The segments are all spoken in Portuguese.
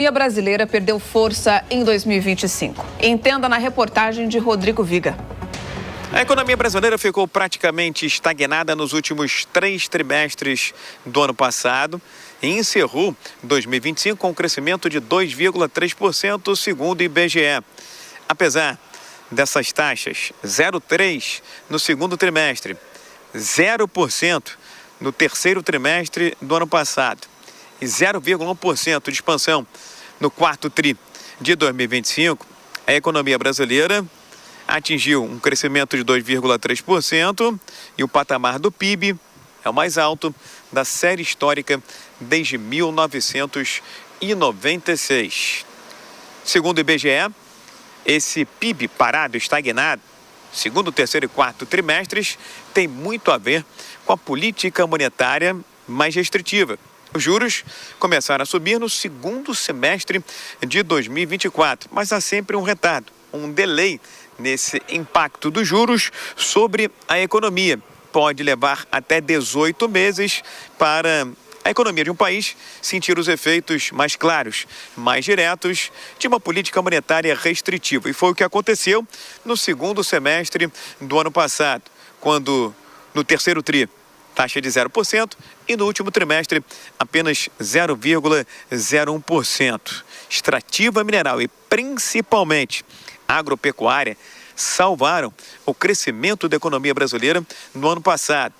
A economia brasileira perdeu força em 2025. Entenda na reportagem de Rodrigo Viga. A economia brasileira ficou praticamente estagnada nos últimos 3 trimestres do ano passado e encerrou 2025 com um crescimento de 2,3%, segundo o IBGE. Apesar dessas taxas, 0,3% no segundo trimestre, 0% no terceiro trimestre do ano passado e 0,1% de expansão no quarto tri de 2025, a economia brasileira atingiu um crescimento de 2,3% e o patamar do PIB é o mais alto da série histórica desde 1996. Segundo o IBGE, esse PIB parado, estagnado, segundo, terceiro e quarto trimestres, tem muito a ver com a política monetária mais restritiva. Os juros começaram a subir no segundo semestre de 2024, mas há sempre um retardo, um delay nesse impacto dos juros sobre a economia. Pode levar até 18 meses para a economia de um país sentir os efeitos mais claros, mais diretos de uma política monetária restritiva. E foi o que aconteceu no segundo semestre do ano passado, quando no terceiro tri, taxa de 0% e no último trimestre apenas 0,01%. Extrativa mineral e principalmente agropecuária salvaram o crescimento da economia brasileira no ano passado.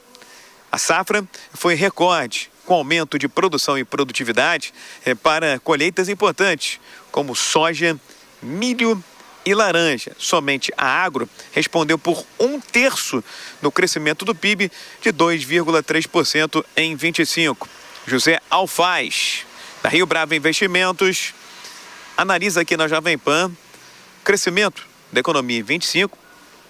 A safra foi recorde, com aumento de produção e produtividade para colheitas importantes, como soja, milho e laranja. Somente a agro respondeu por 1/3 no crescimento do PIB de 2,3% em 25. José Alfaz, da Rio Bravo Investimentos, analisa aqui na Jovem Pan o crescimento da economia em 25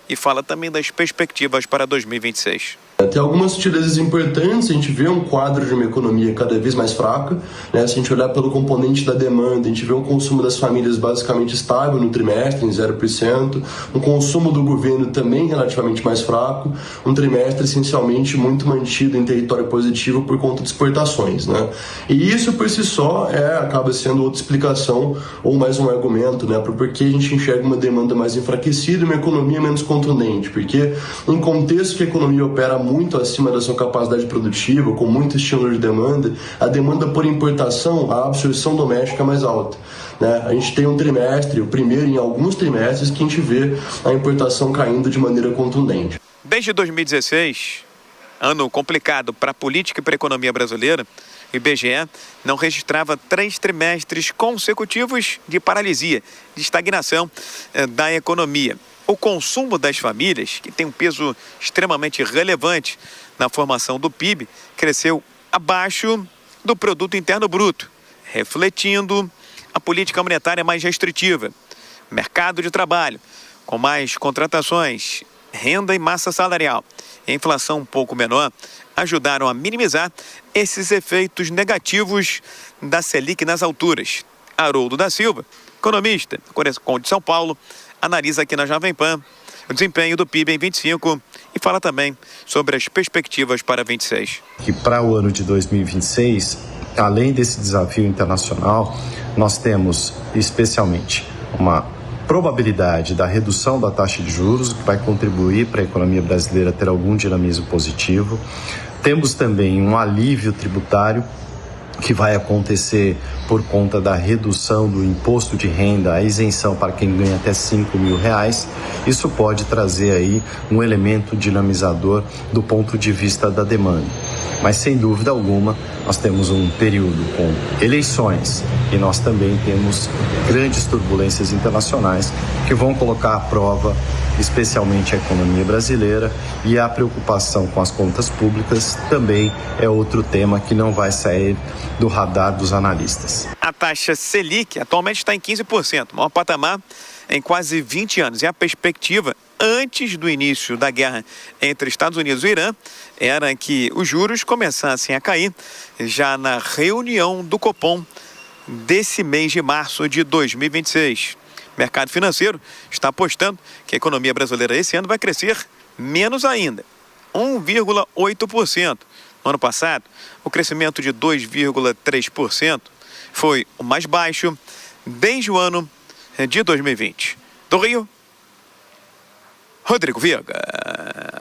e fala também das perspectivas para 2026. Tem algumas sutilezas importantes, a gente vê um quadro de uma economia cada vez mais fraca, né? Se a gente olhar pelo componente da demanda, a gente vê um consumo das famílias basicamente estável no trimestre, em 0%, um consumo do governo também relativamente mais fraco, um trimestre essencialmente muito mantido em território positivo por conta de exportações, né? E isso por si só acaba sendo outra explicação ou mais um argumento, né, para porque a gente enxerga uma demanda mais enfraquecida e uma economia menos contundente, porque em contexto que a economia opera muito acima da sua capacidade produtiva, com muito estímulo de demanda, a demanda por importação, a absorção doméstica é mais alta, né? A gente tem um trimestre, o primeiro em alguns trimestres, que a gente vê a importação caindo de maneira contundente. Desde 2016, ano complicado para a política e para a economia brasileira, o IBGE não registrava 3 trimestres consecutivos de paralisia, de estagnação da economia. O consumo das famílias, que tem um peso extremamente relevante na formação do PIB, cresceu abaixo do Produto Interno Bruto, refletindo a política monetária mais restritiva. Mercado de trabalho, com mais contratações, renda e massa salarial, e a inflação um pouco menor, ajudaram a minimizar esses efeitos negativos da Selic nas alturas. Haroldo da Silva, economista, Conde de São Paulo, analisa aqui na Jovem Pan o desempenho do PIB em 25 e fala também sobre as perspectivas para 26. Que para o ano de 2026, além desse desafio internacional, nós temos especialmente uma probabilidade da redução da taxa de juros, que vai contribuir para a economia brasileira ter algum dinamismo positivo. Temos também um alívio tributário que vai acontecer por conta da redução do imposto de renda, a isenção para quem ganha até R$5.000. Isso pode trazer aí um elemento dinamizador do ponto de vista da demanda. Mas, sem dúvida alguma, nós temos um período com eleições e nós também temos grandes turbulências internacionais que vão colocar à prova especialmente a economia brasileira, e a preocupação com as contas públicas também é outro tema que não vai sair do radar dos analistas. A taxa Selic atualmente está em 15%, maior patamar em quase 20 anos. E a perspectiva, antes do início da guerra entre Estados Unidos e Irã, era que os juros começassem a cair já na reunião do Copom desse mês de março de 2026. O mercado financeiro está apostando que a economia brasileira esse ano vai crescer menos ainda, 1,8%. No ano passado, o crescimento de 2,3% foi o mais baixo desde o ano de 2020. Do Rio, Rodrigo Viega.